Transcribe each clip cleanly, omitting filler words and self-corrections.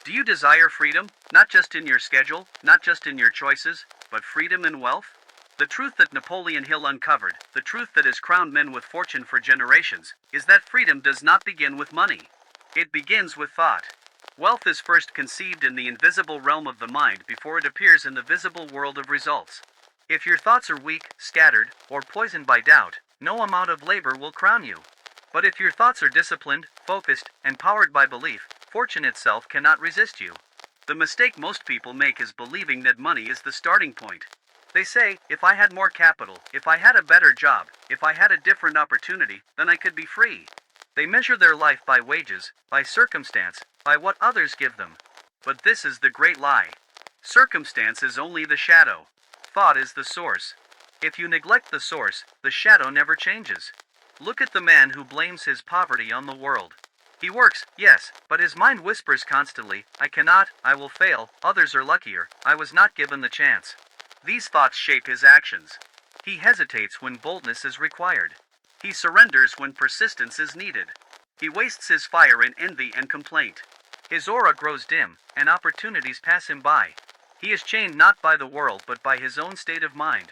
Do you desire freedom, not just in your schedule, not just in your choices, but freedom and wealth? The truth that Napoleon Hill uncovered, the truth that has crowned men with fortune for generations, is that freedom does not begin with money. It begins with thought. Wealth is first conceived in the invisible realm of the mind before it appears in the visible world of results. If your thoughts are weak, scattered, or poisoned by doubt, no amount of labor will crown you. But if your thoughts are disciplined, focused, and powered by belief, fortune itself cannot resist you. The mistake most people make is believing that money is the starting point. They say, if I had more capital, if I had a better job, if I had a different opportunity, then I could be free. They measure their life by wages, by circumstance, by what others give them. But this is the great lie. Circumstance is only the shadow. Thought is the source. If you neglect the source, the shadow never changes. Look at the man who blames his poverty on the world. He works, yes, but his mind whispers constantly, I cannot, I will fail, others are luckier, I was not given the chance. These thoughts shape his actions. He hesitates when boldness is required. He surrenders when persistence is needed. He wastes his fire in envy and complaint. His aura grows dim, and opportunities pass him by. He is chained not by the world but by his own state of mind.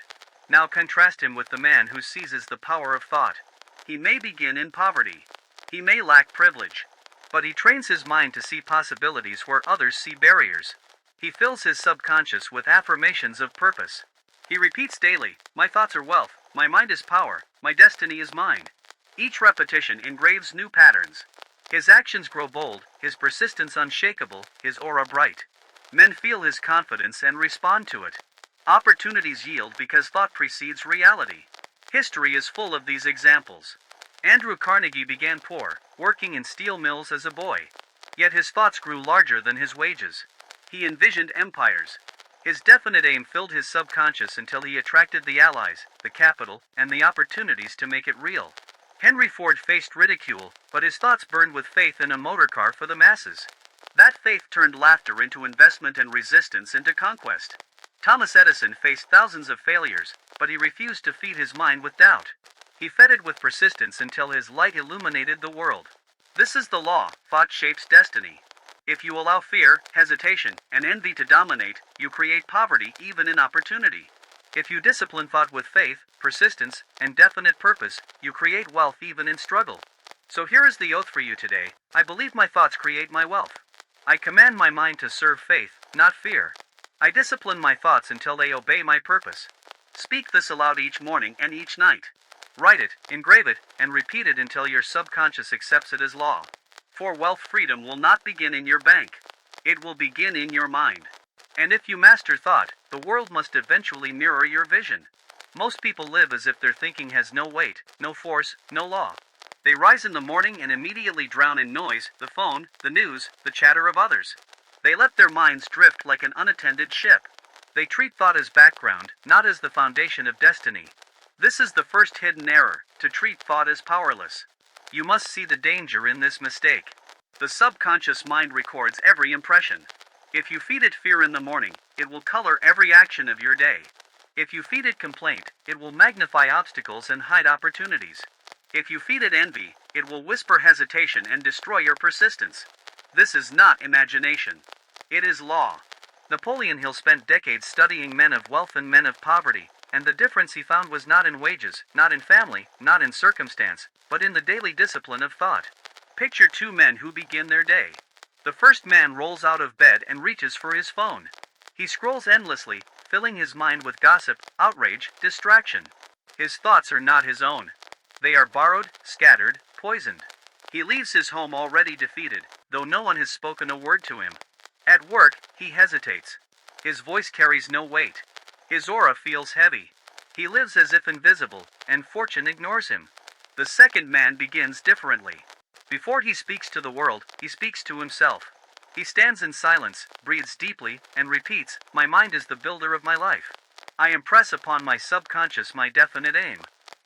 Now contrast him with the man who seizes the power of thought. He may begin in poverty. He may lack privilege. But he trains his mind to see possibilities where others see barriers. He fills his subconscious with affirmations of purpose. He repeats daily, my thoughts are wealth, my mind is power, my destiny is mine. Each repetition engraves new patterns. His actions grow bold, his persistence unshakable, his aura bright. Men feel his confidence and respond to it. Opportunities yield because thought precedes reality. History is full of these examples. Andrew Carnegie began poor, working in steel mills as a boy. Yet his thoughts grew larger than his wages. He envisioned empires. His definite aim filled his subconscious until he attracted the allies, the capital, and the opportunities to make it real. Henry Ford faced ridicule, but his thoughts burned with faith in a motor car for the masses. That faith turned laughter into investment and resistance into conquest. Thomas Edison faced thousands of failures, but he refused to feed his mind with doubt. He fed it with persistence until his light illuminated the world. This is the law, thought shapes destiny. If you allow fear, hesitation, and envy to dominate, you create poverty even in opportunity. If you discipline thought with faith, persistence, and definite purpose, you create wealth even in struggle. So here is the oath for you today. I believe my thoughts create my wealth. I command my mind to serve faith, not fear. I discipline my thoughts until they obey my purpose. Speak this aloud each morning and each night. Write it, engrave it, and repeat it until your subconscious accepts it as law. For wealth freedom will not begin in your bank. It will begin in your mind. And if you master thought, the world must eventually mirror your vision. Most people live as if their thinking has no weight, no force, no law. They rise in the morning and immediately drown in noise, the phone, the news, the chatter of others. They let their minds drift like an unattended ship. They treat thought as background, not as the foundation of destiny. This is the first hidden error, to treat thought as powerless. You must see the danger in this mistake. The subconscious mind records every impression. If you feed it fear in the morning, it will color every action of your day. If you feed it complaint, it will magnify obstacles and hide opportunities. If you feed it envy, it will whisper hesitation and destroy your persistence. This is not imagination. It is law. Napoleon Hill spent decades studying men of wealth and men of poverty, and the difference he found was not in wages, not in family, not in circumstance, but in the daily discipline of thought. Picture two men who begin their day. The first man rolls out of bed and reaches for his phone. He scrolls endlessly, filling his mind with gossip, outrage, distraction. His thoughts are not his own. They are borrowed, scattered, poisoned. He leaves his home already defeated, though no one has spoken a word to him. At work, he hesitates. His voice carries no weight. His aura feels heavy. He lives as if invisible, and fortune ignores him. The second man begins differently. Before he speaks to the world, he speaks to himself. He stands in silence, breathes deeply, and repeats, my mind is the builder of my life. I impress upon my subconscious my definite aim.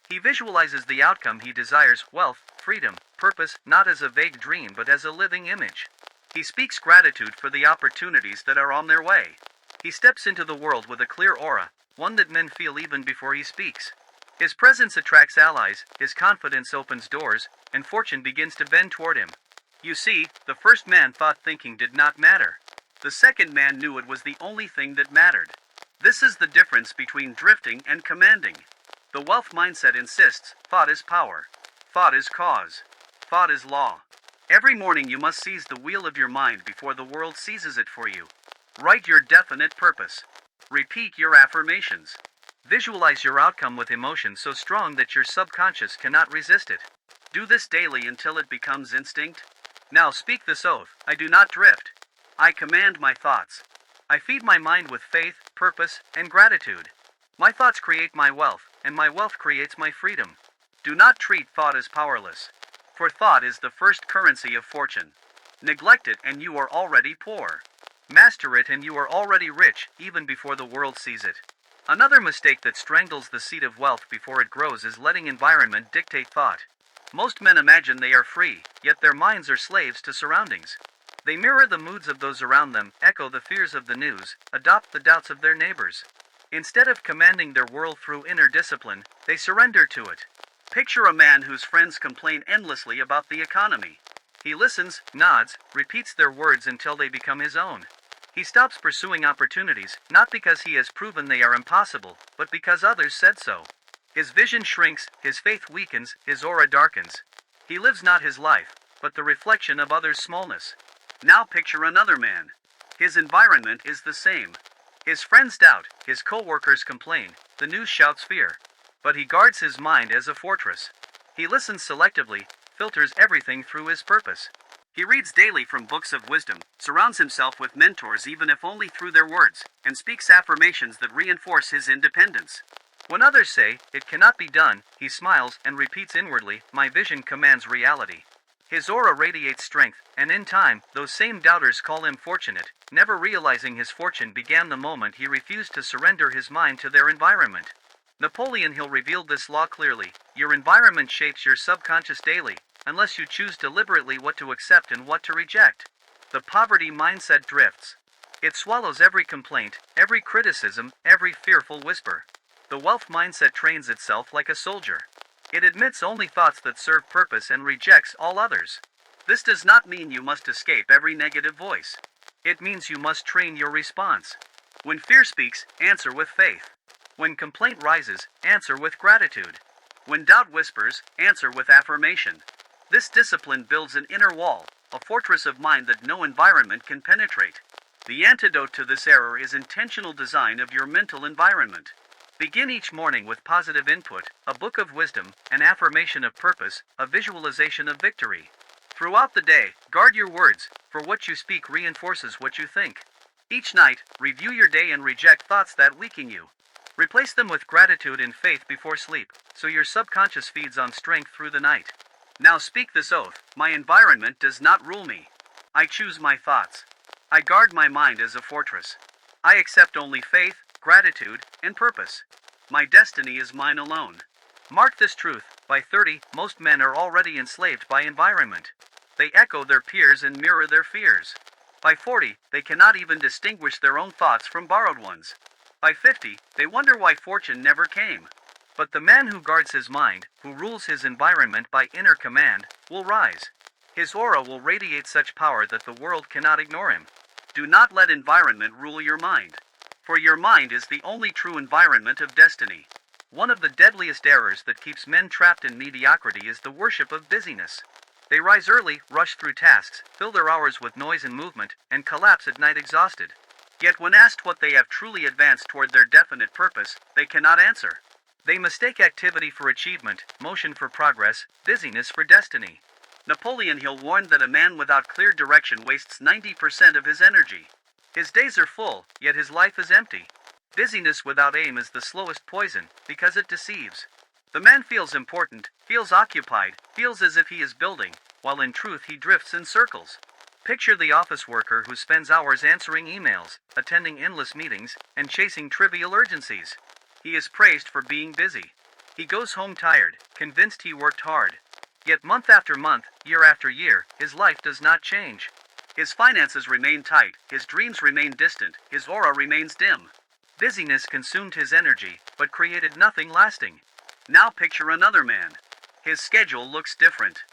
He visualizes the outcome he desires, wealth, freedom, purpose, not as a vague dream but as a living image. He speaks gratitude for the opportunities that are on their way. He steps into the world with a clear aura, one that men feel even before he speaks. His presence attracts allies, his confidence opens doors, and fortune begins to bend toward him. You see, the first man thought thinking did not matter. The second man knew it was the only thing that mattered. This is the difference between drifting and commanding. The wealth mindset insists, thought is power. Thought is cause. Thought is law. Every morning you must seize the wheel of your mind before the world seizes it for you. Write your definite purpose. Repeat your affirmations. Visualize your outcome with emotion so strong that your subconscious cannot resist it. Do this daily until it becomes instinct. Now speak this oath, I do not drift. I command my thoughts. I feed my mind with faith, purpose, and gratitude. My thoughts create my wealth, and my wealth creates my freedom. Do not treat thought as powerless. For thought is the first currency of fortune. Neglect it and you are already poor. Master it and you are already rich, even before the world sees it. Another mistake that strangles the seed of wealth before it grows is letting environment dictate thought. Most men imagine they are free, yet their minds are slaves to surroundings. They mirror the moods of those around them, echo the fears of the news, adopt the doubts of their neighbors. Instead of commanding their world through inner discipline, they surrender to it. Picture a man whose friends complain endlessly about the economy. He listens, nods, repeats their words until they become his own. He stops pursuing opportunities, not because he has proven they are impossible, but because others said so. His vision shrinks, his faith weakens, his aura darkens. He lives not his life, but the reflection of others' smallness. Now picture another man. His environment is the same. His friends doubt, his co-workers complain, the news shouts fear. But he guards his mind as a fortress. He listens selectively, filters everything through his purpose. He reads daily from books of wisdom, surrounds himself with mentors even if only through their words, and speaks affirmations that reinforce his independence. When others say, "It cannot be done," he smiles and repeats inwardly, "My vision commands reality." His aura radiates strength, and in time, those same doubters call him fortunate, never realizing his fortune began the moment he refused to surrender his mind to their environment. Napoleon Hill revealed this law clearly: your environment shapes your subconscious daily, unless you choose deliberately what to accept and what to reject. The poverty mindset drifts. It swallows every complaint, every criticism, every fearful whisper. The wealth mindset trains itself like a soldier. It admits only thoughts that serve purpose and rejects all others. This does not mean you must escape every negative voice. It means you must train your response. When fear speaks, answer with faith. When complaint rises, answer with gratitude. When doubt whispers, answer with affirmation. This discipline builds an inner wall, a fortress of mind that no environment can penetrate. The antidote to this error is intentional design of your mental environment. Begin each morning with positive input, a book of wisdom, an affirmation of purpose, a visualization of victory. Throughout the day, guard your words, for what you speak reinforces what you think. Each night, review your day and reject thoughts that weaken you. Replace them with gratitude and faith before sleep, so your subconscious feeds on strength through the night. Now speak this oath: my environment does not rule me. I choose my thoughts. I guard my mind as a fortress. I accept only faith, gratitude, and purpose. My destiny is mine alone. Mark this truth: by 30, most men are already enslaved by environment. They echo their peers and mirror their fears. By 40, they cannot even distinguish their own thoughts from borrowed ones. By 50, they wonder why fortune never came. But the man who guards his mind, who rules his environment by inner command, will rise. His aura will radiate such power that the world cannot ignore him. Do not let environment rule your mind. For your mind is the only true environment of destiny. One of the deadliest errors that keeps men trapped in mediocrity is the worship of busyness. They rise early, rush through tasks, fill their hours with noise and movement, and collapse at night exhausted. Yet when asked what they have truly advanced toward their definite purpose, they cannot answer. They mistake activity for achievement, motion for progress, busyness for destiny. Napoleon Hill warned that a man without clear direction wastes 90% of his energy. His days are full, yet his life is empty. Busyness without aim is the slowest poison, because it deceives. The man feels important, feels occupied, feels as if he is building, while in truth he drifts in circles. Picture the office worker who spends hours answering emails, attending endless meetings, and chasing trivial urgencies. He is praised for being busy. He goes home tired, convinced he worked hard. Yet month after month, year after year, his life does not change. His finances remain tight, his dreams remain distant, his aura remains dim. Busyness consumed his energy, but created nothing lasting. Now picture another man. His schedule looks different.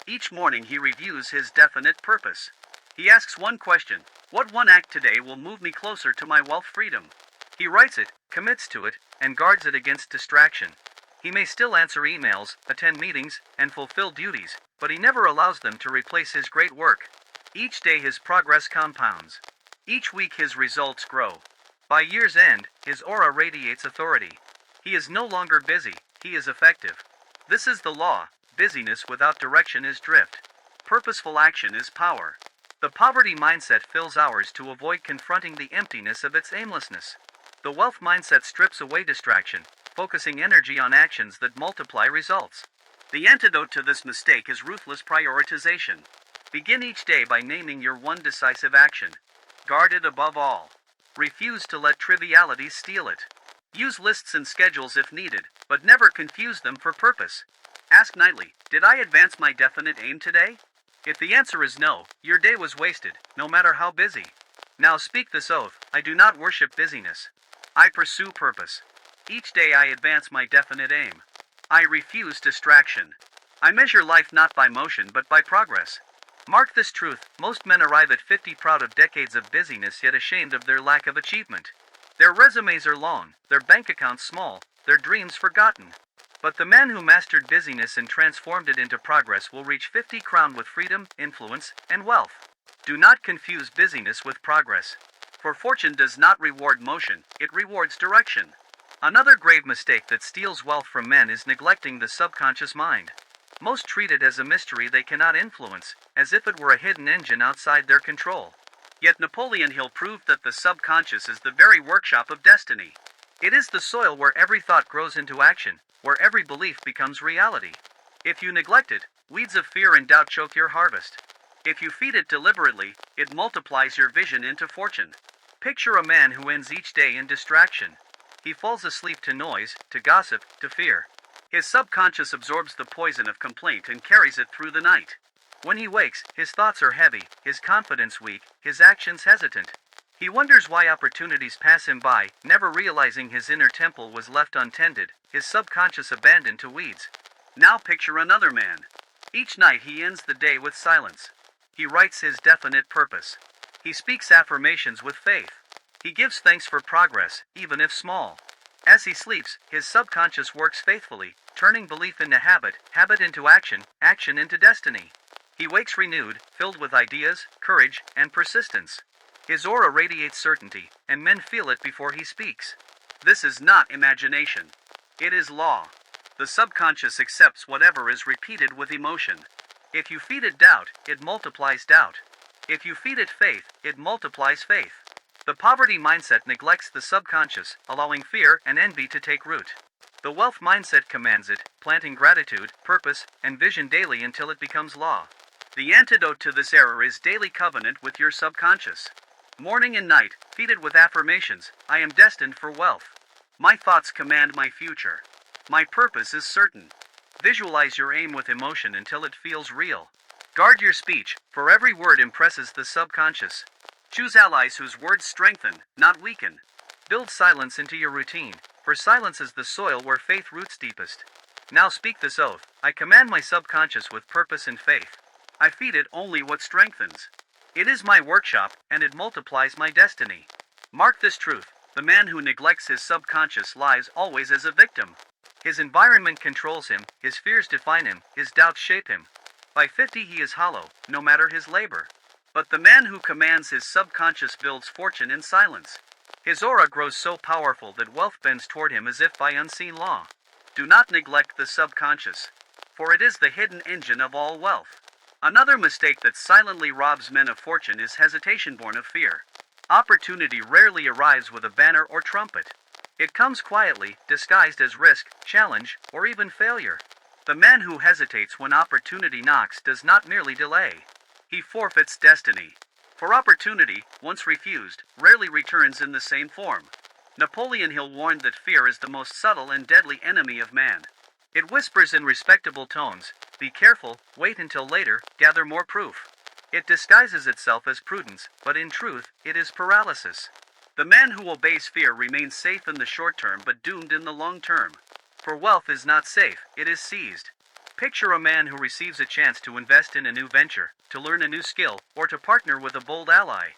Each morning he reviews his definite purpose. He asks one question: what one act today will move me closer to my wealth freedom? He writes it, commits to it, and guards it against distraction. He may still answer emails, attend meetings, and fulfill duties, but he never allows them to replace his great work. Each day his progress compounds. Each week his results grow. By year's end, his aura radiates authority. He is no longer busy, he is effective. This is the law: busyness without direction is drift. Purposeful action is power. The poverty mindset fills hours to avoid confronting the emptiness of its aimlessness. The wealth mindset strips away distraction, focusing energy on actions that multiply results. The antidote to this mistake is ruthless prioritization. Begin each day by naming your one decisive action. Guard it above all. Refuse to let trivialities steal it. Use lists and schedules if needed, but never confuse them for purpose. Ask nightly, did I advance my definite aim today? If the answer is no, your day was wasted, no matter how busy. Now speak this oath: I do not worship busyness. I pursue purpose. Each day I advance my definite aim. I refuse distraction. I measure life not by motion but by progress. Mark this truth: most men arrive at 50 proud of decades of busyness yet ashamed of their lack of achievement. Their resumes are long, their bank accounts small, their dreams forgotten. But the man who mastered busyness and transformed it into progress will reach 50 crowned with freedom, influence, and wealth. Do not confuse busyness with progress. For fortune does not reward motion, it rewards direction. Another grave mistake that steals wealth from men is neglecting the subconscious mind. Most treat it as a mystery they cannot influence, as if it were a hidden engine outside their control. Yet Napoleon Hill proved that the subconscious is the very workshop of destiny. It is the soil where every thought grows into action, where every belief becomes reality. If you neglect it, weeds of fear and doubt choke your harvest. If you feed it deliberately, it multiplies your vision into fortune. Picture a man who ends each day in distraction. He falls asleep to noise, to gossip, to fear. His subconscious absorbs the poison of complaint and carries it through the night. When he wakes, his thoughts are heavy, his confidence weak, his actions hesitant. He wonders why opportunities pass him by, never realizing his inner temple was left untended, his subconscious abandoned to weeds. Now picture another man. Each night he ends the day with silence. He writes his definite purpose. He speaks affirmations with faith. He gives thanks for progress, even if small. As he sleeps, his subconscious works faithfully, turning belief into habit, habit into action, action into destiny. He wakes renewed, filled with ideas, courage, and persistence. His aura radiates certainty, and men feel it before he speaks. This is not imagination. It is law. The subconscious accepts whatever is repeated with emotion. If you feed it doubt, it multiplies doubt. If you feed it faith, it multiplies faith. The poverty mindset neglects the subconscious, allowing fear and envy to take root. The wealth mindset commands it, planting gratitude, purpose, and vision daily until it becomes law. The antidote to this error is daily covenant with your subconscious. Morning and night, feed it with affirmations: I am destined for wealth. My thoughts command my future. My purpose is certain. Visualize your aim with emotion until it feels real. Guard your speech, for every word impresses the subconscious. Choose allies whose words strengthen, not weaken. Build silence into your routine, for silence is the soil where faith roots deepest. Now speak this oath: I command my subconscious with purpose and faith. I feed it only what strengthens. It is my workshop, and it multiplies my destiny. Mark this truth: the man who neglects his subconscious lives always as a victim. His environment controls him, his fears define him, his doubts shape him. By 50 he is hollow, no matter his labor. But the man who commands his subconscious builds fortune in silence. His aura grows so powerful that wealth bends toward him as if by unseen law. Do not neglect the subconscious, for it is the hidden engine of all wealth. Another mistake that silently robs men of fortune is hesitation born of fear. Opportunity rarely arrives with a banner or trumpet. It comes quietly, disguised as risk, challenge, or even failure. The man who hesitates when opportunity knocks does not merely delay. He forfeits destiny. For opportunity, once refused, rarely returns in the same form. Napoleon Hill warned that fear is the most subtle and deadly enemy of man. It whispers in respectable tones: be careful, wait until later, gather more proof. It disguises itself as prudence, but in truth, it is paralysis. The man who obeys fear remains safe in the short term but doomed in the long term. For wealth is not safe, it is seized. Picture a man who receives a chance to invest in a new venture, to learn a new skill, or to partner with a bold ally.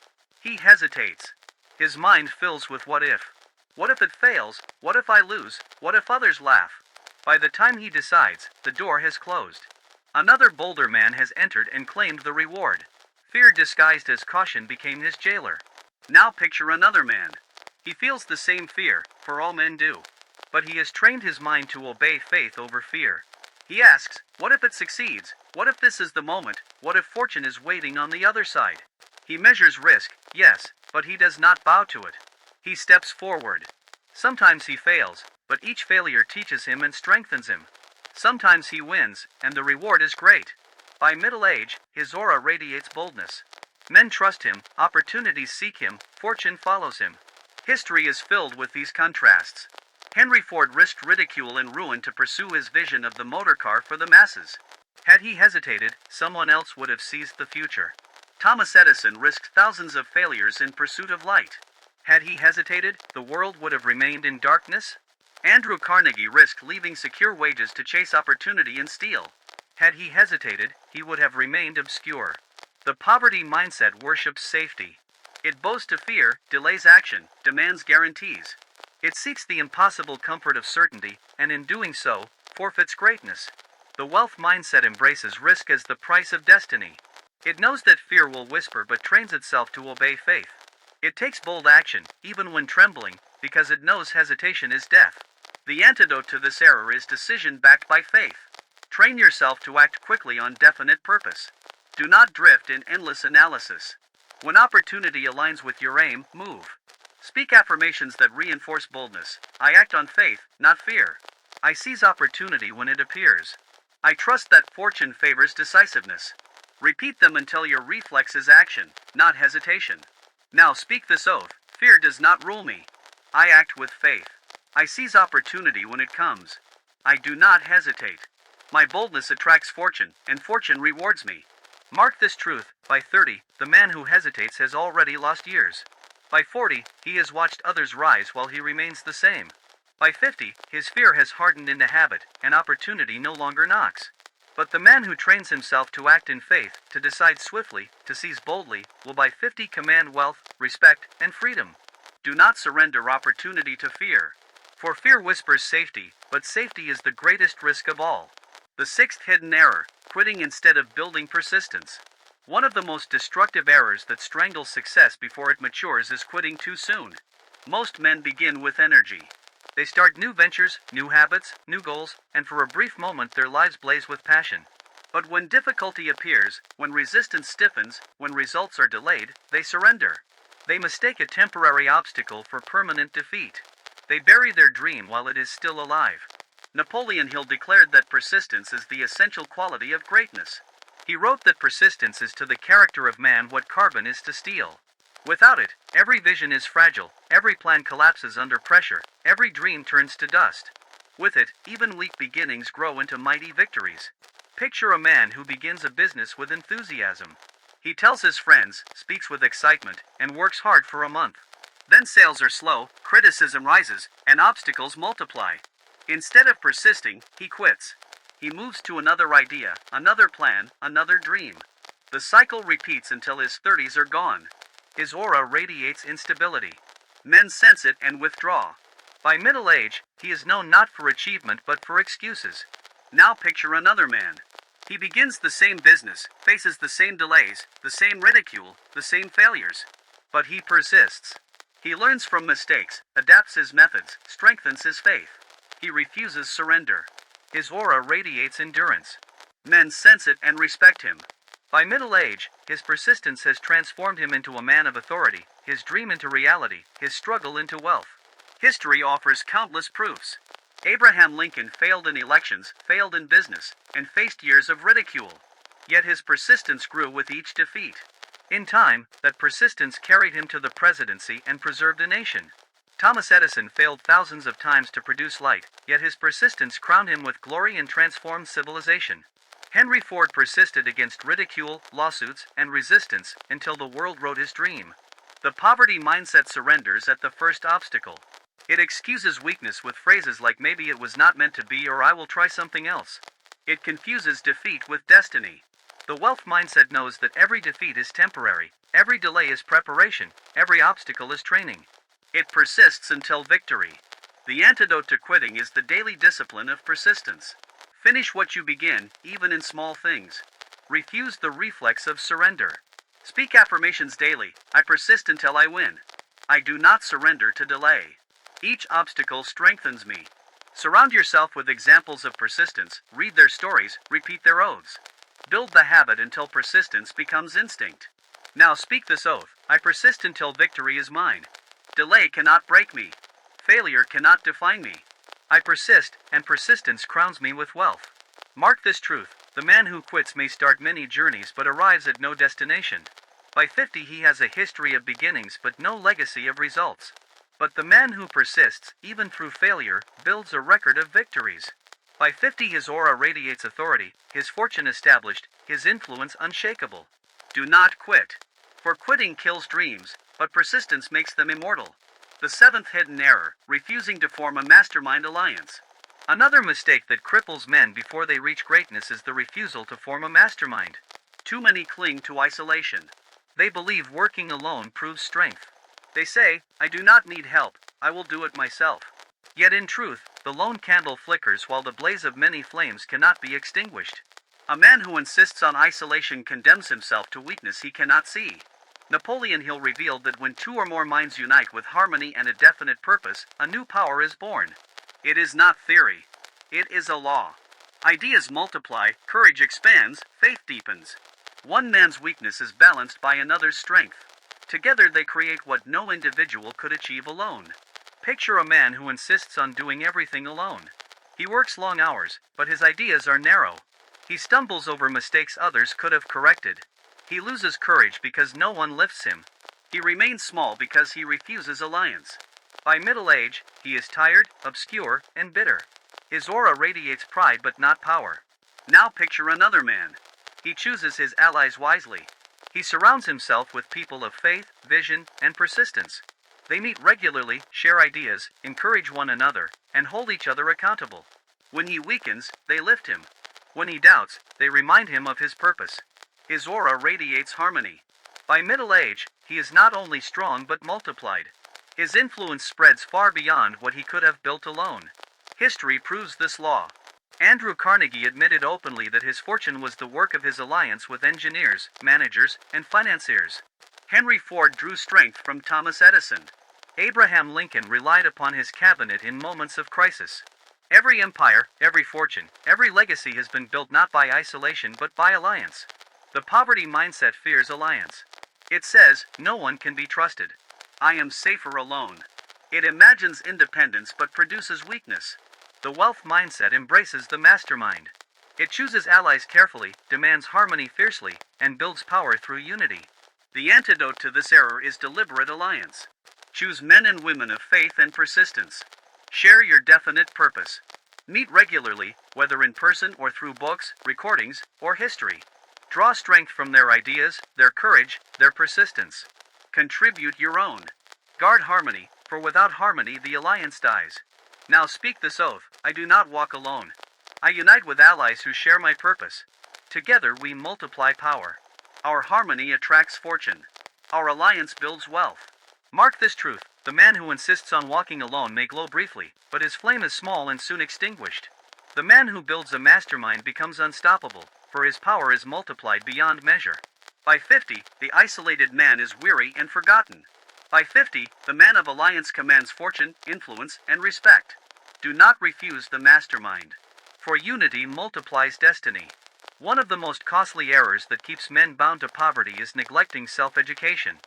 He hesitates. His mind fills with what if. What if it fails? What if I lose? What if others laugh? By the time he decides, the door has closed. Another bolder man has entered and claimed the reward. Fear disguised as caution became his jailer. Now picture another man. He feels the same fear, for all men do. But he has trained his mind to obey faith over fear. He asks, what if it succeeds? What if this is the moment? What if fortune is waiting on the other side? He measures risk, yes, but he does not bow to it. He steps forward. Sometimes he fails, but each failure teaches him and strengthens him. Sometimes he wins, and the reward is great. By middle age, his aura radiates boldness. Men trust him, opportunities seek him, fortune follows him. History is filled with these contrasts. Henry Ford risked ridicule and ruin to pursue his vision of the motor car for the masses. Had he hesitated, someone else would have seized the future. Thomas Edison risked thousands of failures in pursuit of light. Had he hesitated, the world would have remained in darkness. Andrew Carnegie risked leaving secure wages to chase opportunity and steal. Had he hesitated, he would have remained obscure. The poverty mindset worships safety. It bows to fear, delays action, demands guarantees. It seeks the impossible comfort of certainty, and in doing so, forfeits greatness. The wealth mindset embraces risk as the price of destiny. It knows that fear will whisper but trains itself to obey faith. It takes bold action, even when trembling, because it knows hesitation is death. The antidote to this error is decision backed by faith. Train yourself to act quickly on definite purpose. Do not drift in endless analysis. When opportunity aligns with your aim, move. Speak affirmations that reinforce boldness. I act on faith, not fear. I seize opportunity when it appears. I trust that fortune favors decisiveness. Repeat them until your reflex is action, not hesitation. Now speak this oath: fear does not rule me. I act with faith. I seize opportunity when it comes. I do not hesitate. My boldness attracts fortune, and fortune rewards me. Mark this truth: by 30, the man who hesitates has already lost years. By 40, he has watched others rise while he remains the same. By 50, his fear has hardened into habit, and opportunity no longer knocks. But the man who trains himself to act in faith, to decide swiftly, to seize boldly, will by 50 command wealth, respect, and freedom. Do not surrender opportunity to fear. For fear whispers safety, but safety is the greatest risk of all. The sixth hidden error: quitting instead of building persistence. One of the most destructive errors that strangles success before it matures is quitting too soon. Most men begin with energy. They start new ventures, new habits, new goals, and for a brief moment their lives blaze with passion. But when difficulty appears, when resistance stiffens, when results are delayed, they surrender. They mistake a temporary obstacle for permanent defeat. They bury their dream while it is still alive. Napoleon Hill declared that persistence is the essential quality of greatness. He wrote that persistence is to the character of man what carbon is to steel. Without it, every vision is fragile, every plan collapses under pressure, every dream turns to dust. With it, even weak beginnings grow into mighty victories. Picture a man who begins a business with enthusiasm. He tells his friends, speaks with excitement, and works hard for a month. Then sales are slow, criticism rises, and obstacles multiply. Instead of persisting, he quits. He moves to another idea, another plan, another dream. The cycle repeats until his 30s are gone. His aura radiates instability. Men sense it and withdraw. By middle age, he is known not for achievement but for excuses. Now picture another man. He begins the same business, faces the same delays, the same ridicule, the same failures. But he persists. He learns from mistakes, adapts his methods, strengthens his faith. He refuses surrender. His aura radiates endurance. Men sense it and respect him. By middle age, his persistence has transformed him into a man of authority, his dream into reality, his struggle into wealth. History offers countless proofs. Abraham Lincoln failed in elections, failed in business, and faced years of ridicule. Yet his persistence grew with each defeat. In time, that persistence carried him to the presidency and preserved a nation. Thomas Edison failed thousands of times to produce light, yet his persistence crowned him with glory and transformed civilization. Henry Ford persisted against ridicule, lawsuits, and resistance until the world wrote his dream. The poverty mindset surrenders at the first obstacle. It excuses weakness with phrases like "maybe it was not meant to be" or "I will try something else." It confuses defeat with destiny. The wealth mindset knows that every defeat is temporary, every delay is preparation, every obstacle is training. It persists until victory. The antidote to quitting is the daily discipline of persistence. Finish what you begin, even in small things. Refuse the reflex of surrender. Speak affirmations daily. I persist until I win. I do not surrender to delay. Each obstacle strengthens me. Surround yourself with examples of persistence, read their stories, repeat their oaths. Build the habit until persistence becomes instinct. Now speak this oath: I persist until victory is mine. Delay cannot break me. Failure cannot define me. I persist, and persistence crowns me with wealth. Mark this truth: the man who quits may start many journeys but arrives at no destination. By 50 he has a history of beginnings but no legacy of results. But the man who persists, even through failure, builds a record of victories. By 50 his aura radiates authority, his fortune established, his influence unshakable. Do not quit. For quitting kills dreams, but persistence makes them immortal. The seventh hidden error: refusing to form a mastermind alliance. Another mistake that cripples men before they reach greatness is the refusal to form a mastermind. Too many cling to isolation. They believe working alone proves strength. They say, I do not need help, I will do it myself. Yet in truth, the lone candle flickers while the blaze of many flames cannot be extinguished. A man who insists on isolation condemns himself to weakness he cannot see. Napoleon Hill revealed that when two or more minds unite with harmony and a definite purpose, a new power is born. It is not theory. It is a law. Ideas multiply, courage expands, faith deepens. One man's weakness is balanced by another's strength. Together they create what no individual could achieve alone. Picture a man who insists on doing everything alone. He works long hours, but his ideas are narrow. He stumbles over mistakes others could have corrected. He loses courage because no one lifts him. He remains small because he refuses alliance. By middle age, he is tired, obscure, and bitter. His aura radiates pride but not power. Now picture another man. He chooses his allies wisely. He surrounds himself with people of faith, vision, and persistence. They meet regularly, share ideas, encourage one another, and hold each other accountable. When he weakens, they lift him. When he doubts, they remind him of his purpose. His aura radiates harmony. By middle age, he is not only strong but multiplied. His influence spreads far beyond what he could have built alone. History proves this law. Andrew Carnegie admitted openly that his fortune was the work of his alliance with engineers, managers, and financiers. Henry Ford drew strength from Thomas Edison. Abraham Lincoln relied upon his cabinet in moments of crisis. Every empire, every fortune, every legacy has been built not by isolation but by alliance. The poverty mindset fears alliance. It says, no one can be trusted. I am safer alone. It imagines independence but produces weakness. The wealth mindset embraces the mastermind. It chooses allies carefully, demands harmony fiercely, and builds power through unity. The antidote to this error is deliberate alliance. Choose men and women of faith and persistence. Share your definite purpose. Meet regularly, whether in person or through books, recordings, or history. Draw strength from their ideas, their courage, their persistence. Contribute your own. Guard harmony, for without harmony the alliance dies. Now speak this oath: I do not walk alone. I unite with allies who share my purpose. Together we multiply power. Our harmony attracts fortune. Our alliance builds wealth. Mark this truth: the man who insists on walking alone may glow briefly, but his flame is small and soon extinguished. The man who builds a mastermind becomes unstoppable, for his power is multiplied beyond measure. By 50, the isolated man is weary and forgotten. By 50, the man of alliance commands fortune, influence, and respect. Do not refuse the mastermind. For unity multiplies destiny. One of the most costly errors that keeps men bound to poverty is neglecting self-education.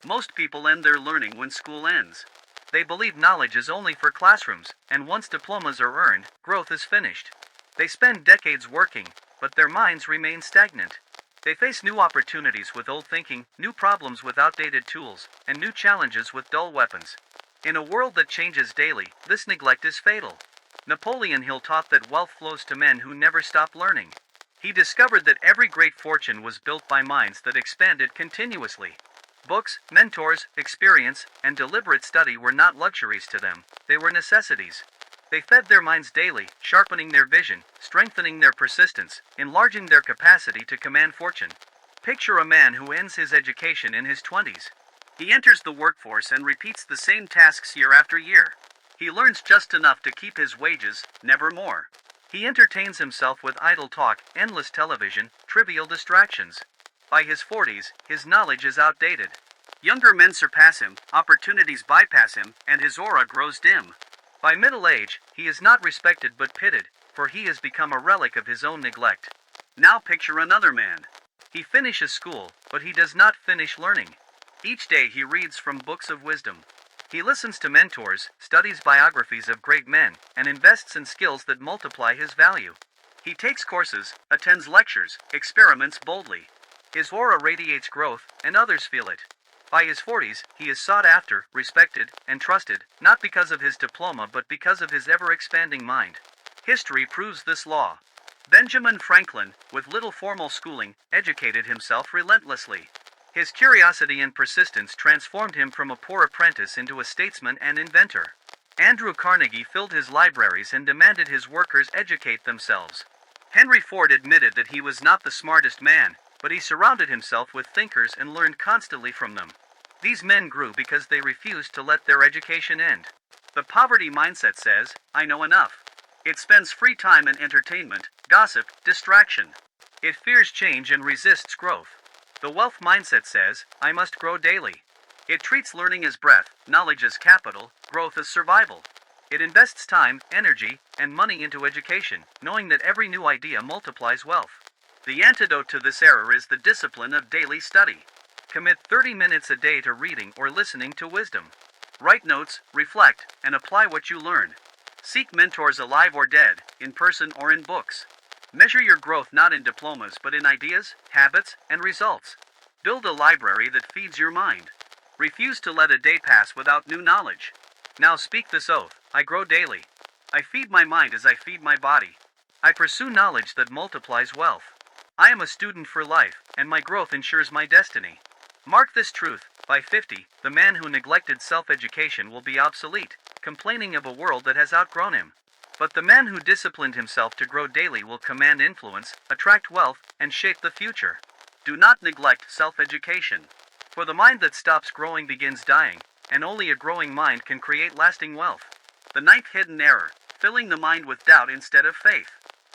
Most people end their learning when school ends. They believe knowledge is only for classrooms, and once diplomas are earned, growth is finished. They spend decades working, but their minds remain stagnant. They face new opportunities with old thinking, new problems with outdated tools, and new challenges with dull weapons. In a world that changes daily, this neglect is fatal. Napoleon Hill taught that wealth flows to men who never stop learning. He discovered that every great fortune was built by minds that expanded continuously. Books, mentors, experience, and deliberate study were not luxuries to them, they were necessities. They fed their minds daily, sharpening their vision, strengthening their persistence, enlarging their capacity to command fortune. Picture a man who ends his education in his 20s. He enters the workforce and repeats the same tasks year after year. He learns just enough to keep his wages, never more. He entertains himself with idle talk, endless television, trivial distractions. By his 40s, his knowledge is outdated. Younger men surpass him, opportunities bypass him, and his aura grows dim. By middle age, he is not respected but pitted, for he has become a relic of his own neglect. Now picture another man. He finishes school, but he does not finish learning. Each day he reads from books of wisdom. He listens to mentors, studies biographies of great men, and invests in skills that multiply his value. He takes courses, attends lectures, experiments boldly. His aura radiates growth, and others feel it. By his 40s, he is sought after, respected, and trusted, not because of his diploma but because of his ever-expanding mind. History proves this law. Benjamin Franklin, with little formal schooling, educated himself relentlessly. His curiosity and persistence transformed him from a poor apprentice into a statesman and inventor. Andrew Carnegie filled his libraries and demanded his workers educate themselves. Henry Ford admitted that he was not the smartest man, but he surrounded himself with thinkers and learned constantly from them. These men grew because they refused to let their education end. The poverty mindset says, "I know enough." It spends free time in entertainment, gossip, distraction. It fears change and resists growth. The wealth mindset says, "I must grow daily." It treats learning as breath, knowledge as capital, growth as survival. It invests time, energy, and money into education, knowing that every new idea multiplies wealth. The antidote to this error is the discipline of daily study. Commit 30 minutes a day to reading or listening to wisdom. Write notes, reflect, and apply what you learn. Seek mentors alive or dead, in person or in books. Measure your growth not in diplomas but in ideas, habits, and results. Build a library that feeds your mind. Refuse to let a day pass without new knowledge. Now speak this oath: I grow daily. I feed my mind as I feed my body. I pursue knowledge that multiplies wealth. I am a student for life, and my growth ensures my destiny. Mark this truth: by 50, the man who neglected self-education will be obsolete, complaining of a world that has outgrown him. But the man who disciplined himself to grow daily will command influence, attract wealth, and shape the future. Do not neglect self-education. For the mind that stops growing begins dying, and only a growing mind can create lasting wealth. The ninth hidden error: filling the mind with doubt instead of faith.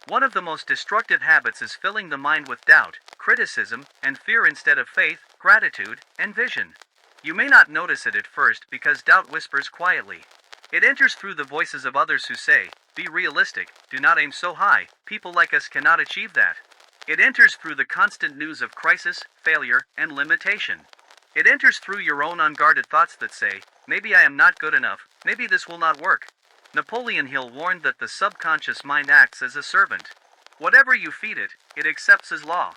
One of the most destructive habits is filling the mind with doubt, criticism, and fear instead of faith, gratitude, and vision. You may not notice it at first because doubt whispers quietly. It enters through the voices of others who say, "Be realistic, do not aim so high, people like us cannot achieve that." It enters through the constant news of crisis, failure, and limitation. It enters through your own unguarded thoughts that say, "Maybe I am not good enough, maybe this will not work." Napoleon Hill warned that the subconscious mind acts as a servant. Whatever you feed it, it accepts as law.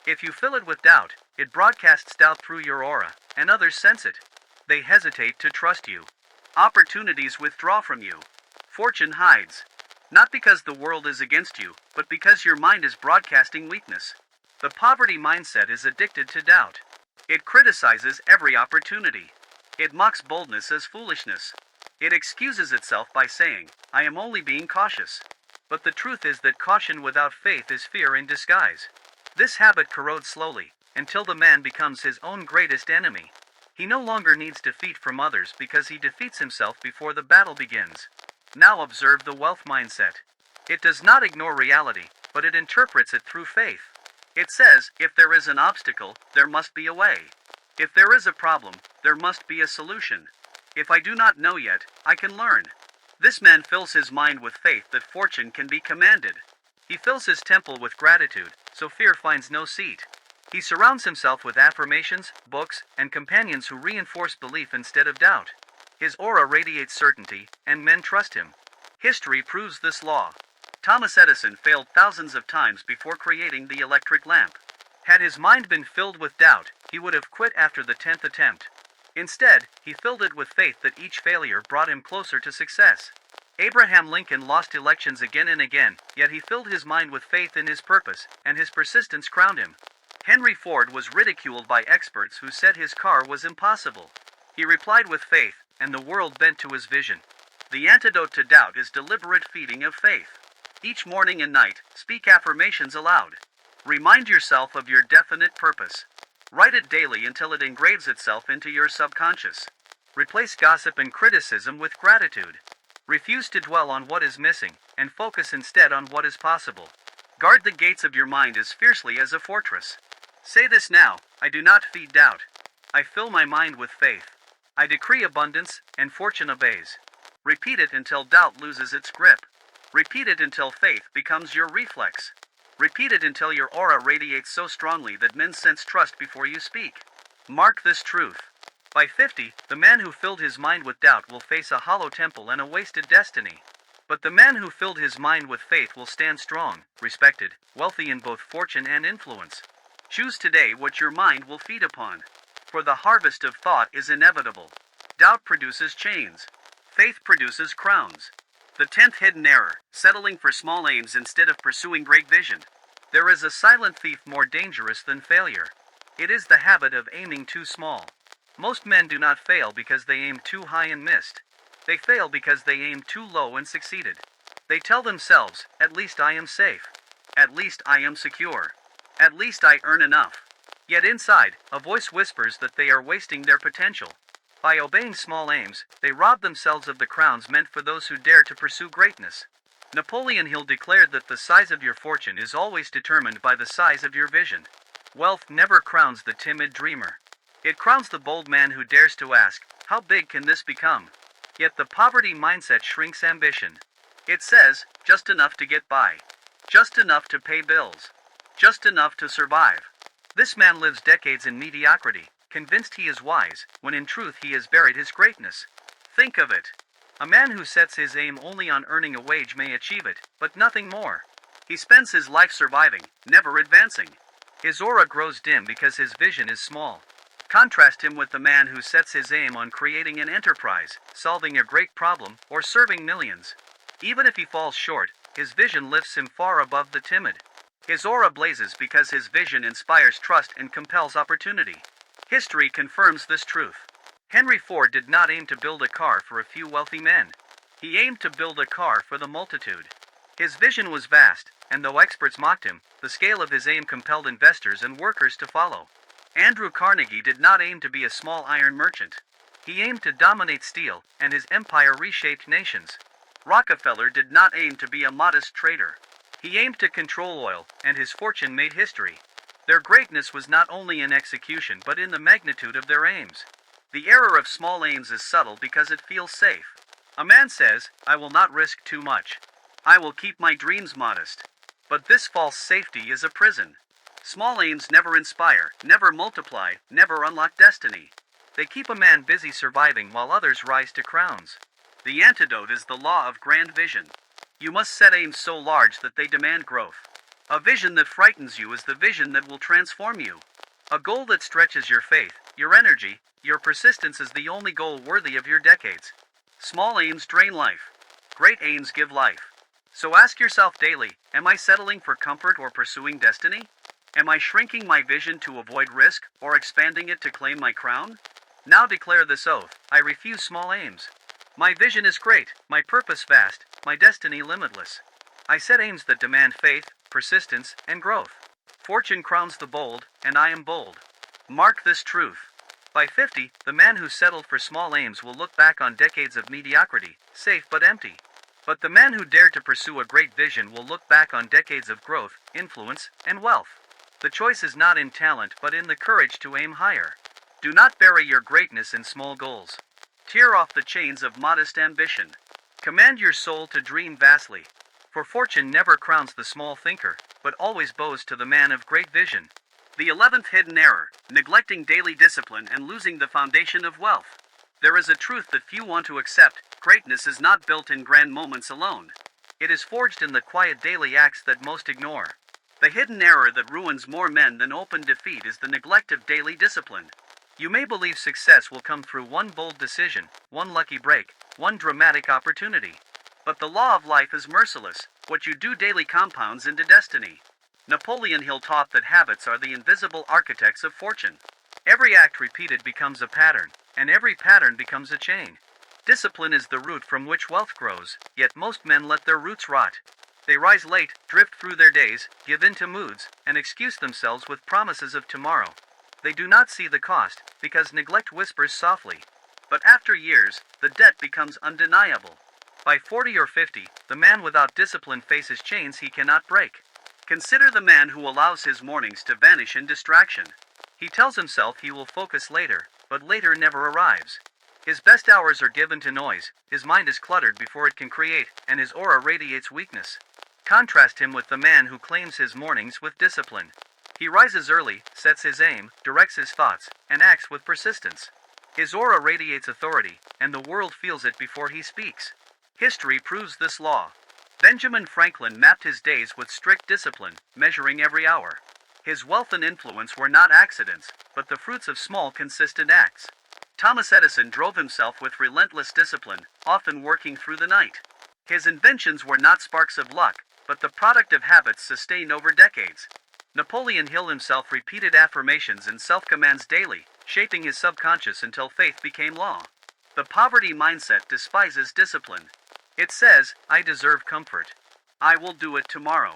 If you fill it with doubt, it broadcasts doubt through your aura, and others sense it. They hesitate to trust you. Opportunities withdraw from you. Fortune hides. Not because the world is against you, but because your mind is broadcasting weakness. The poverty mindset is addicted to doubt. It criticizes every opportunity. It mocks boldness as foolishness. It excuses itself by saying, "I am only being cautious." But the truth is that caution without faith is fear in disguise. This habit corrodes slowly, until the man becomes his own greatest enemy. He no longer needs defeat from others because he defeats himself before the battle begins. Now observe the wealth mindset. It does not ignore reality, but it interprets it through faith. It says, if there is an obstacle, there must be a way. If there is a problem, there must be a solution. If I do not know yet, I can learn. This man fills his mind with faith that fortune can be commanded. He fills his temple with gratitude, so fear finds no seat. He surrounds himself with affirmations, books, and companions who reinforce belief instead of doubt. His aura radiates certainty, and men trust him. History proves this law. Thomas Edison failed thousands of times before creating the electric lamp. Had his mind been filled with doubt, he would have quit after the 10th attempt. Instead, he filled it with faith that each failure brought him closer to success. Abraham Lincoln lost elections again and again, yet he filled his mind with faith in his purpose, and his persistence crowned him. Henry Ford was ridiculed by experts who said his car was impossible. He replied with faith, and the world bent to his vision. The antidote to doubt is deliberate feeding of faith. Each morning and night, speak affirmations aloud. Remind yourself of your definite purpose. Write it daily until it engraves itself into your subconscious. Replace gossip and criticism with gratitude. Refuse to dwell on what is missing, and focus instead on what is possible. Guard the gates of your mind as fiercely as a fortress. Say this now: I do not feed doubt. I fill my mind with faith. I decree abundance, and fortune obeys. Repeat it until doubt loses its grip. Repeat it until faith becomes your reflex. Repeat it until your aura radiates so strongly that men sense trust before you speak. Mark this truth. By 50, the man who filled his mind with doubt will face a hollow temple and a wasted destiny. But the man who filled his mind with faith will stand strong, respected, wealthy in both fortune and influence. Choose today what your mind will feed upon. For the harvest of thought is inevitable. Doubt produces chains. Faith produces crowns. The 10th hidden error: settling for small aims instead of pursuing great vision. There is a silent thief more dangerous than failure. It is the habit of aiming too small. Most men do not fail because they aimed too high and missed. They fail because they aimed too low and succeeded. They tell themselves, at least I am safe. At least I am secure. At least I earn enough. Yet inside, a voice whispers that they are wasting their potential. By obeying small aims, they rob themselves of the crowns meant for those who dare to pursue greatness. Napoleon Hill declared that the size of your fortune is always determined by the size of your vision. Wealth never crowns the timid dreamer. It crowns the bold man who dares to ask, how big can this become? Yet the poverty mindset shrinks ambition. It says, just enough to get by. Just enough to pay bills. Just enough to survive. This man lives decades in mediocrity, convinced he is wise, when in truth he has buried his greatness. Think of it. A man who sets his aim only on earning a wage may achieve it, but nothing more. He spends his life surviving, never advancing. His aura grows dim because his vision is small. Contrast him with the man who sets his aim on creating an enterprise, solving a great problem, or serving millions. Even if he falls short, his vision lifts him far above the timid. His aura blazes because his vision inspires trust and compels opportunity. History confirms this truth. Henry Ford did not aim to build a car for a few wealthy men. He aimed to build a car for the multitude. His vision was vast, and though experts mocked him, the scale of his aim compelled investors and workers to follow. Andrew Carnegie did not aim to be a small iron merchant. He aimed to dominate steel, and his empire reshaped nations. Rockefeller did not aim to be a modest trader. He aimed to control oil, and his fortune made history. Their greatness was not only in execution but in the magnitude of their aims. The error of small aims is subtle because it feels safe. A man says, I will not risk too much. I will keep my dreams modest. But this false safety is a prison. Small aims never inspire, never multiply, never unlock destiny. They keep a man busy surviving while others rise to crowns. The antidote is the law of grand vision. You must set aims so large that they demand growth. A vision that frightens you is the vision that will transform you. A goal that stretches your faith, your energy, your persistence is the only goal worthy of your decades. Small aims drain life. Great aims give life. So ask yourself daily, am I settling for comfort or pursuing destiny? Am I shrinking my vision to avoid risk, or expanding it to claim my crown? Now declare this oath: I refuse small aims. My vision is great, my purpose vast, my destiny limitless. I set aims that demand faith, persistence, and growth. Fortune crowns the bold, and I am bold. Mark this truth. By 50, the man who settled for small aims will look back on decades of mediocrity, safe but empty. But the man who dared to pursue a great vision will look back on decades of growth, influence, and wealth. The choice is not in talent but in the courage to aim higher. Do not bury your greatness in small goals. Tear off the chains of modest ambition. Command your soul to dream vastly. For fortune never crowns the small thinker, but always bows to the man of great vision. The 11th hidden error: neglecting daily discipline and losing the foundation of wealth. There is a truth that few want to accept: greatness is not built in grand moments alone. It is forged in the quiet daily acts that most ignore. The hidden error that ruins more men than open defeat is the neglect of daily discipline. You may believe success will come through one bold decision, one lucky break, one dramatic opportunity. But the law of life is merciless. What you do daily compounds into destiny. Napoleon Hill taught that habits are the invisible architects of fortune. Every act repeated becomes a pattern, and every pattern becomes a chain. Discipline is the root from which wealth grows, yet most men let their roots rot. They rise late, drift through their days, give in to moods, and excuse themselves with promises of tomorrow. They do not see the cost, because neglect whispers softly. But after years, the debt becomes undeniable. By 40 or 50, the man without discipline faces chains he cannot break. Consider the man who allows his mornings to vanish in distraction. He tells himself he will focus later, but later never arrives. His best hours are given to noise, his mind is cluttered before it can create, and his aura radiates weakness. Contrast him with the man who claims his mornings with discipline. He rises early, sets his aim, directs his thoughts, and acts with persistence. His aura radiates authority, and the world feels it before he speaks. History proves this law. Benjamin Franklin mapped his days with strict discipline, measuring every hour. His wealth and influence were not accidents, but the fruits of small, consistent acts. Thomas Edison drove himself with relentless discipline, often working through the night. His inventions were not sparks of luck, but the product of habits sustained over decades. Napoleon Hill himself repeated affirmations and self-commands daily, shaping his subconscious until faith became law. The poverty mindset despises discipline. It says, "I deserve comfort. I will do it tomorrow.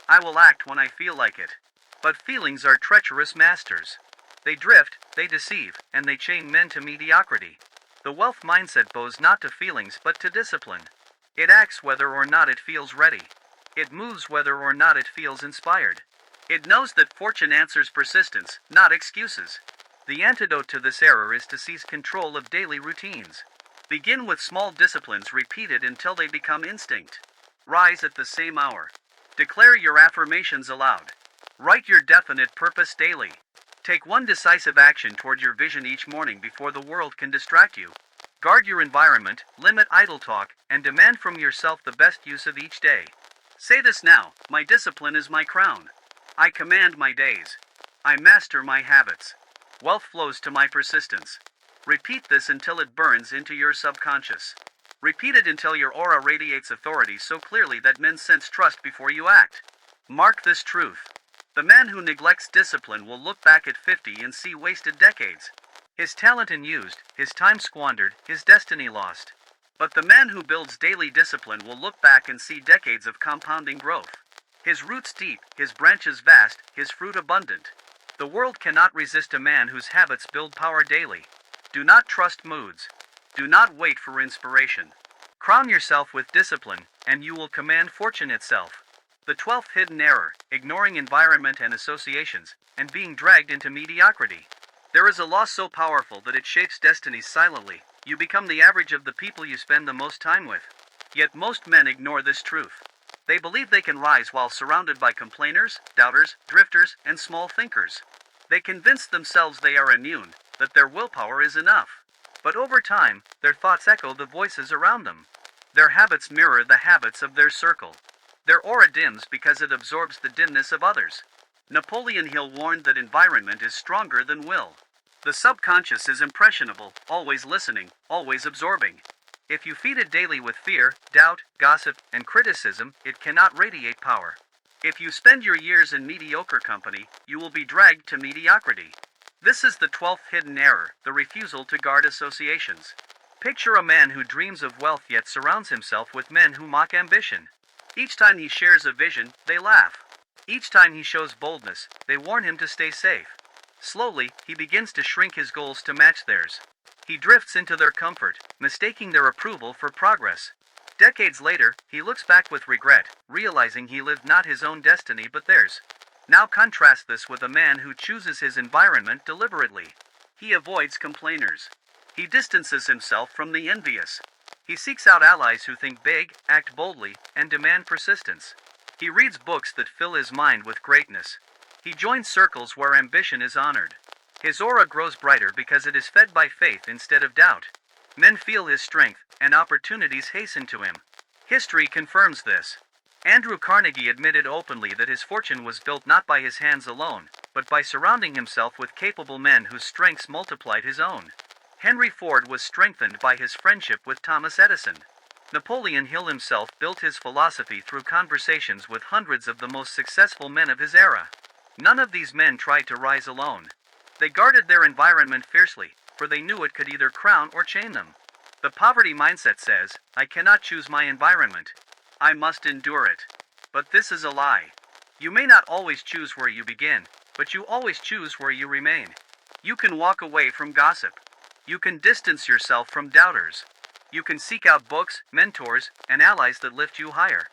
I will act when I feel like it." But feelings are treacherous masters. They drift, they deceive, and they chain men to mediocrity. The wealth mindset bows not to feelings but to discipline. It acts whether or not it feels ready. It moves whether or not it feels inspired. It knows that fortune answers persistence, not excuses. The antidote to this error is to seize control of daily routines. Begin with small disciplines repeated until they become instinct. Rise at the same hour. Declare your affirmations aloud. Write your definite purpose daily. Take one decisive action toward your vision each morning before the world can distract you. Guard your environment, limit idle talk, and demand from yourself the best use of each day. Say this now: my discipline is my crown. I command my days. I master my habits. Wealth flows to my persistence. Repeat this until it burns into your subconscious. Repeat it until your aura radiates authority so clearly that men sense trust before you act. Mark this truth. The man who neglects discipline will look back at 50 and see wasted decades. His talent unused, his time squandered, his destiny lost. But the man who builds daily discipline will look back and see decades of compounding growth. His roots deep, his branches vast, his fruit abundant. The world cannot resist a man whose habits build power daily. Do not trust moods. Do not wait for inspiration. Crown yourself with discipline, and you will command fortune itself. The 12th hidden error: ignoring environment and associations, and being dragged into mediocrity. There is a law so powerful that it shapes destinies silently. You become the average of the people you spend the most time with. Yet most men ignore this truth. They believe they can rise while surrounded by complainers, doubters, drifters, and small thinkers. They convince themselves they are immune, that their willpower is enough. But over time, their thoughts echo the voices around them. Their habits mirror the habits of their circle. Their aura dims because it absorbs the dimness of others. Napoleon Hill warned that environment is stronger than will. The subconscious is impressionable, always listening, always absorbing. If you feed it daily with fear, doubt, gossip, and criticism, it cannot radiate power. If you spend your years in mediocre company, you will be dragged to mediocrity. This is the 12th hidden error: the refusal to guard associations. Picture a man who dreams of wealth yet surrounds himself with men who mock ambition. Each time he shares a vision, they laugh. Each time he shows boldness, they warn him to stay safe. Slowly, he begins to shrink his goals to match theirs. He drifts into their comfort, mistaking their approval for progress. Decades later, he looks back with regret, realizing he lived not his own destiny but theirs. Now contrast this with a man who chooses his environment deliberately. He avoids complainers. He distances himself from the envious. He seeks out allies who think big, act boldly, and demand persistence. He reads books that fill his mind with greatness. He joins circles where ambition is honored. His aura grows brighter because it is fed by faith instead of doubt. Men feel his strength, and opportunities hasten to him. History confirms this. Andrew Carnegie admitted openly that his fortune was built not by his hands alone, but by surrounding himself with capable men whose strengths multiplied his own. Henry Ford was strengthened by his friendship with Thomas Edison. Napoleon Hill himself built his philosophy through conversations with hundreds of the most successful men of his era. None of these men tried to rise alone. They guarded their environment fiercely, for they knew it could either crown or chain them. The poverty mindset says, I cannot choose my environment. I must endure it. But this is a lie. You may not always choose where you begin, but you always choose where you remain. You can walk away from gossip. You can distance yourself from doubters. You can seek out books, mentors, and allies that lift you higher.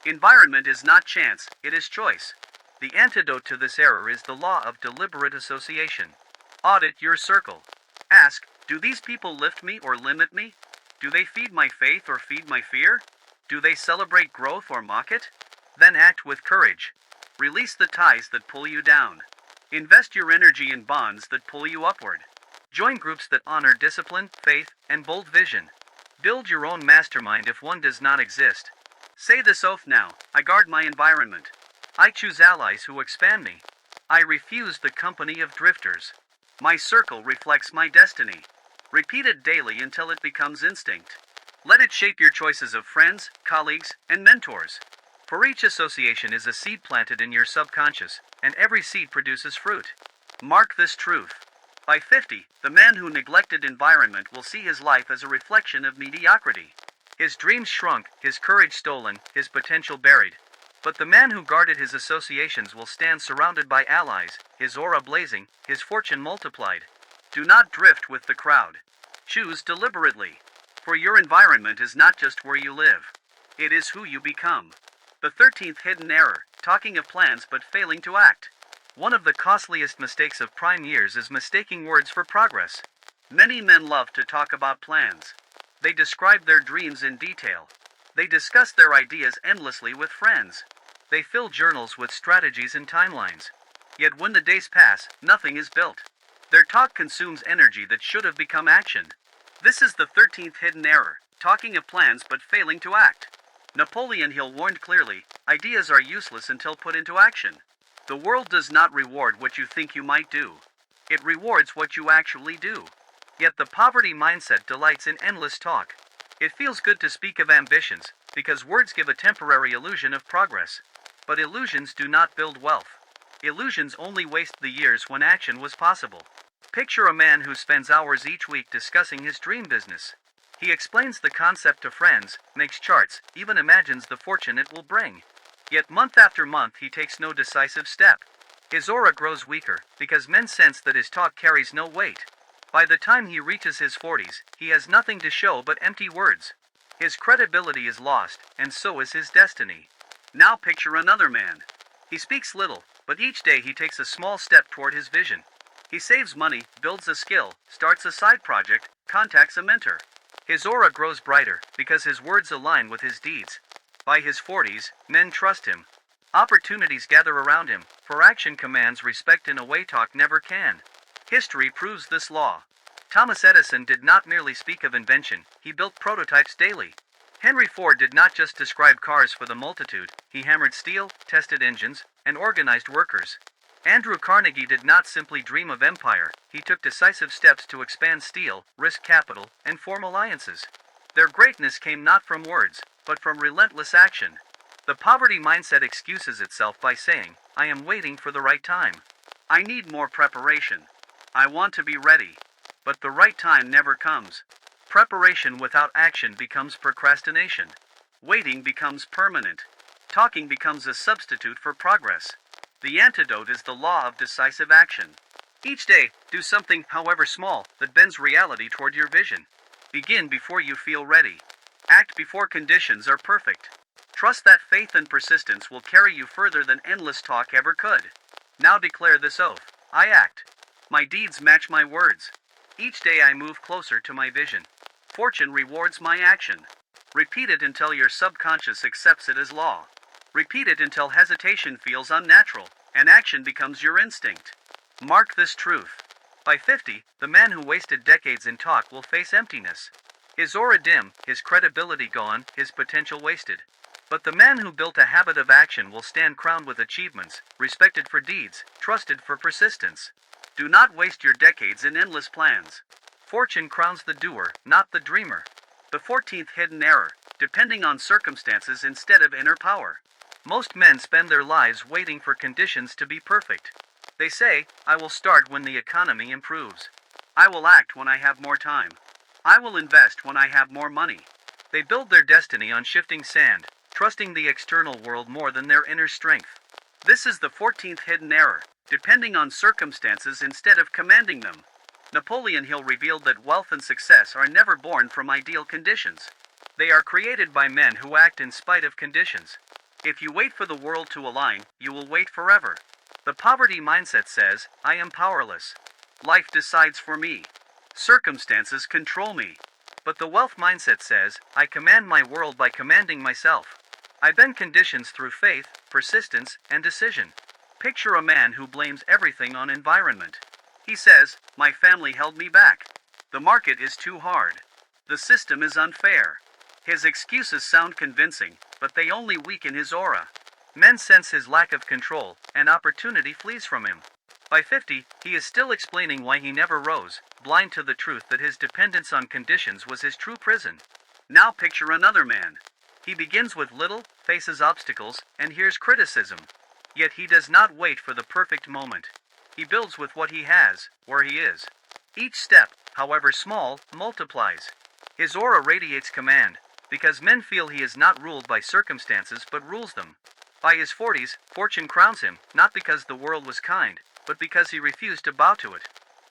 Environment is not chance, it is choice. The antidote to this error is the law of deliberate association. Audit your circle. Ask, do these people lift me or limit me? Do they feed my faith or feed my fear? Do they celebrate growth or mock it? Then act with courage. Release the ties that pull you down. Invest your energy in bonds that pull you upward. Join groups that honor discipline, faith, and bold vision. Build your own mastermind if one does not exist. Say this oath now, I guard my environment. I choose allies who expand me. I refuse the company of drifters. My circle reflects my destiny. Repeat it daily until it becomes instinct. Let it shape your choices of friends, colleagues, and mentors. For each association is a seed planted in your subconscious, and every seed produces fruit. Mark this truth. By 50, the man who neglected environment will see his life as a reflection of mediocrity. His dreams shrunk, his courage stolen, his potential buried. But the man who guarded his associations will stand surrounded by allies, his aura blazing, his fortune multiplied. Do not drift with the crowd. Choose deliberately. For your environment is not just where you live. It is who you become. The 13th hidden error, talking of plans but failing to act. One of the costliest mistakes of prime years is mistaking words for progress. Many men love to talk about plans. They describe their dreams in detail. They discuss their ideas endlessly with friends. They fill journals with strategies and timelines. Yet when the days pass, nothing is built. Their talk consumes energy that should have become action. This is the 13th hidden error, talking of plans but failing to act. Napoleon Hill warned clearly, ideas are useless until put into action. The world does not reward what you think you might do. It rewards what you actually do. Yet the poverty mindset delights in endless talk. It feels good to speak of ambitions, because words give a temporary illusion of progress. But illusions do not build wealth. Illusions only waste the years when action was possible. Picture a man who spends hours each week discussing his dream business. He explains the concept to friends, makes charts, even imagines the fortune it will bring. Yet month after month he takes no decisive step. His aura grows weaker, because men sense that his talk carries no weight. By the time he reaches his 40s, he has nothing to show but empty words. His credibility is lost, and so is his destiny. Now picture another man. He speaks little, but each day he takes a small step toward his vision. He saves money, builds a skill, starts a side project, contacts a mentor. His aura grows brighter, because his words align with his deeds. By his 40s, men trust him. Opportunities gather around him, for action commands respect in a way talk never can. History proves this law. Thomas Edison did not merely speak of invention, he built prototypes daily. Henry Ford did not just describe cars for the multitude, he hammered steel, tested engines, and organized workers. Andrew Carnegie did not simply dream of empire, he took decisive steps to expand steel, risk capital, and form alliances. Their greatness came not from words, but from relentless action. The poverty mindset excuses itself by saying, I am waiting for the right time. I need more preparation. I want to be ready. But the right time never comes. Preparation without action becomes procrastination. Waiting becomes permanent. Talking becomes a substitute for progress. The antidote is the law of decisive action. Each day, do something, however small, that bends reality toward your vision. Begin before you feel ready. Act before conditions are perfect. Trust that faith and persistence will carry you further than endless talk ever could. Now declare this oath. I act. My deeds match my words. Each day I move closer to my vision. Fortune rewards my action. Repeat it until your subconscious accepts it as law. Repeat it until hesitation feels unnatural, and action becomes your instinct. Mark this truth. By 50, the man who wasted decades in talk will face emptiness. His aura dim, his credibility gone, his potential wasted. But the man who built a habit of action will stand crowned with achievements, respected for deeds, trusted for persistence. Do not waste your decades in endless plans. Fortune crowns the doer, not the dreamer. The 14th hidden error, depending on circumstances instead of inner power. Most men spend their lives waiting for conditions to be perfect. They say, I will start when the economy improves. I will act when I have more time. I will invest when I have more money. They build their destiny on shifting sand, trusting the external world more than their inner strength. This is the 14th hidden error, depending on circumstances instead of commanding them. Napoleon Hill revealed that wealth and success are never born from ideal conditions. They are created by men who act in spite of conditions. If you wait for the world to align, you will wait forever. The poverty mindset says, I am powerless. Life decides for me. Circumstances control me. But the wealth mindset says, I command my world by commanding myself. I bend conditions through faith, persistence, and decision. Picture a man who blames everything on environment. He says, my family held me back. The market is too hard. The system is unfair. His excuses sound convincing, but they only weaken his aura. Men sense his lack of control, and opportunity flees from him. By 50, he is still explaining why he never rose, blind to the truth that his dependence on conditions was his true prison. Now picture another man. He begins with little, faces obstacles, and hears criticism. Yet he does not wait for the perfect moment. He builds with what he has, where he is. Each step, however small, multiplies. His aura radiates command, because men feel he is not ruled by circumstances but rules them. By his 40s, fortune crowns him, not because the world was kind, but because he refused to bow to it.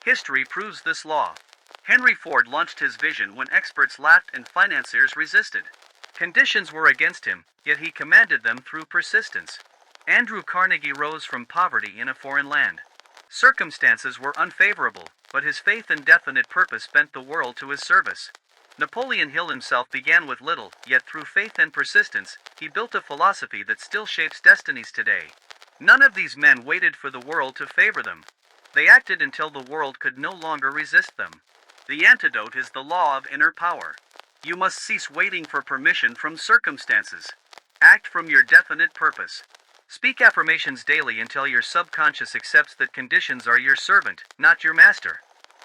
History proves this law. Henry Ford launched his vision when experts laughed and financiers resisted. Conditions were against him, yet he commanded them through persistence. Andrew Carnegie rose from poverty in a foreign land. Circumstances were unfavorable, but his faith and definite purpose bent the world to his service. Napoleon Hill himself began with little, yet through faith and persistence, he built a philosophy that still shapes destinies today. None of these men waited for the world to favor them. They acted until the world could no longer resist them. The antidote is the law of inner power. You must cease waiting for permission from circumstances. Act from your definite purpose. Speak affirmations daily until your subconscious accepts that conditions are your servant, not your master.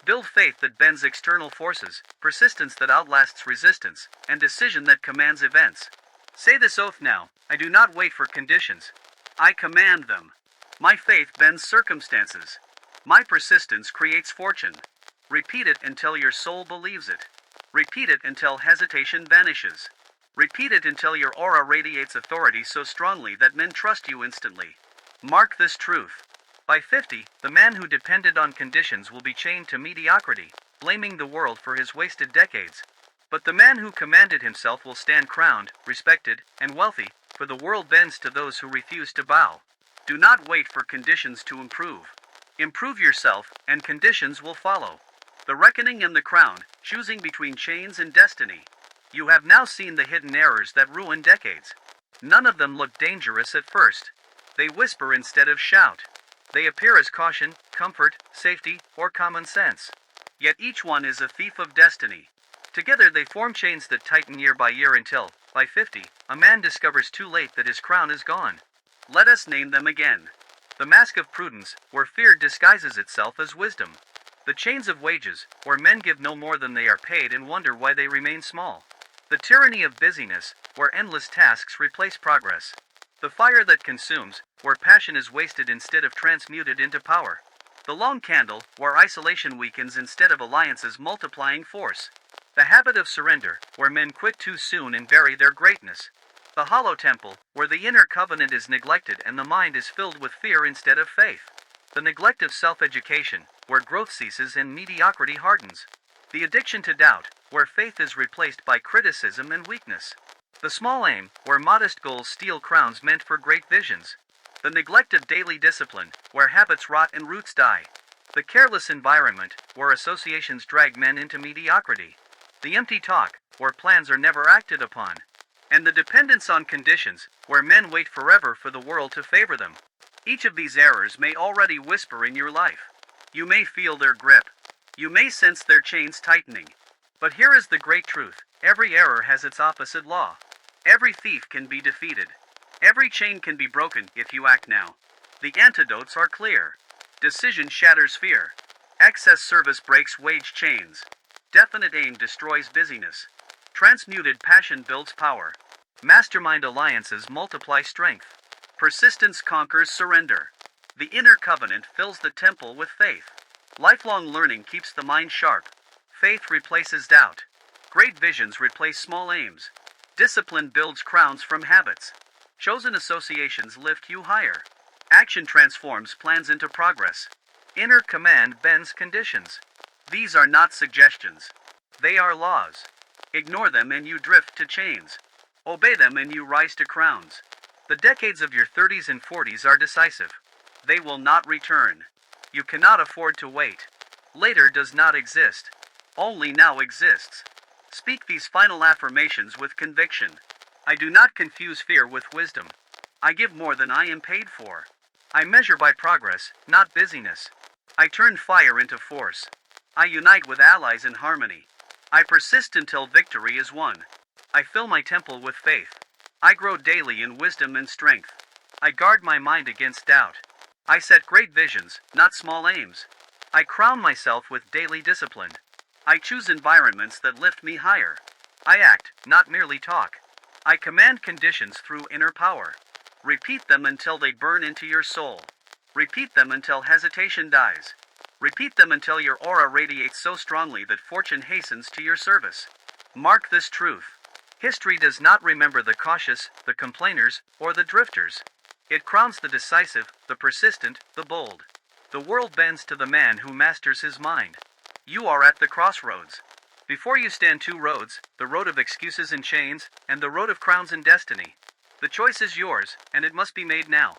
Build faith that bends external forces, persistence that outlasts resistance, and decision that commands events. Say this oath now, I do not wait for conditions. I command them. My faith bends circumstances. My persistence creates fortune. Repeat it until your soul believes it. Repeat it until hesitation vanishes. Repeat it until your aura radiates authority so strongly that men trust you instantly. Mark this truth. By 50, the man who depended on conditions will be chained to mediocrity, blaming the world for his wasted decades. But the man who commanded himself will stand crowned, respected, and wealthy, for the world bends to those who refuse to bow. Do not wait for conditions to improve. Improve yourself, and conditions will follow. The reckoning and the crown, choosing between chains and destiny. You have now seen the hidden errors that ruin decades. None of them look dangerous at first. They whisper instead of shout. They appear as caution, comfort, safety, or common sense. Yet each one is a thief of destiny. Together they form chains that tighten year by year until, by 50, a man discovers too late that his crown is gone. Let us name them again. The mask of prudence, where fear disguises itself as wisdom. The chains of wages, where men give no more than they are paid and wonder why they remain small. The tyranny of busyness, where endless tasks replace progress. The fire that consumes, where passion is wasted instead of transmuted into power. The long candle, where isolation weakens instead of alliances multiplying force. The habit of surrender, where men quit too soon and bury their greatness. The hollow temple, where the inner covenant is neglected and the mind is filled with fear instead of faith. The neglect of self-education, where growth ceases and mediocrity hardens. The addiction to doubt, where faith is replaced by criticism and weakness. The small aim, where modest goals steal crowns meant for great visions. The neglect of daily discipline, where habits rot and roots die. The careless environment, where associations drag men into mediocrity. The empty talk, where plans are never acted upon. And the dependence on conditions, where men wait forever for the world to favor them. Each of these errors may already whisper in your life. You may feel their grip. You may sense their chains tightening. But here is the great truth. Every error has its opposite law. Every thief can be defeated. Every chain can be broken if you act now. The antidotes are clear. Decision shatters fear. Excess service breaks wage chains. Definite aim destroys busyness. Transmuted passion builds power. Mastermind alliances multiply strength. Persistence conquers surrender. The inner covenant fills the temple with faith. Lifelong learning keeps the mind sharp. Faith replaces doubt. Great visions replace small aims. Discipline builds crowns from habits. Chosen associations lift you higher. Action transforms plans into progress. Inner command bends conditions. These are not suggestions. They are laws. Ignore them and you drift to chains. Obey them and you rise to crowns. The decades of your 30s and 40s are decisive. They will not return. You cannot afford to wait. Later does not exist. Only now exists. Speak these final affirmations with conviction. I do not confuse fear with wisdom. I give more than I am paid for. I measure by progress, not busyness. I turn fire into force. I unite with allies in harmony. I persist until victory is won. I fill my temple with faith. I grow daily in wisdom and strength. I guard my mind against doubt. I set great visions, not small aims. I crown myself with daily discipline. I choose environments that lift me higher. I act, not merely talk. I command conditions through inner power. Repeat them until they burn into your soul. Repeat them until hesitation dies. Repeat them until your aura radiates so strongly that fortune hastens to your service. Mark this truth. History does not remember the cautious, the complainers, or the drifters. It crowns the decisive, the persistent, the bold. The world bends to the man who masters his mind. You are at the crossroads. Before you stand two roads, the road of excuses and chains, and the road of crowns and destiny. The choice is yours, and it must be made now.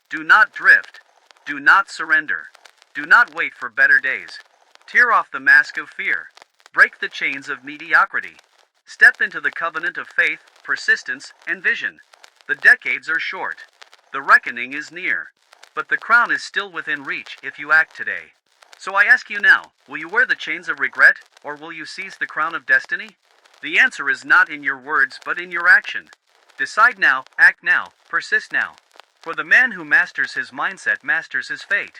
Do not drift. Do not surrender. Do not wait for better days. Tear off the mask of fear. Break the chains of mediocrity. Step into the covenant of faith, persistence, and vision. The decades are short. The reckoning is near. But the crown is still within reach if you act today. So I ask you now, will you wear the chains of regret, or will you seize the crown of destiny? The answer is not in your words but in your action. Decide now, act now, persist now. For the man who masters his mindset masters his fate.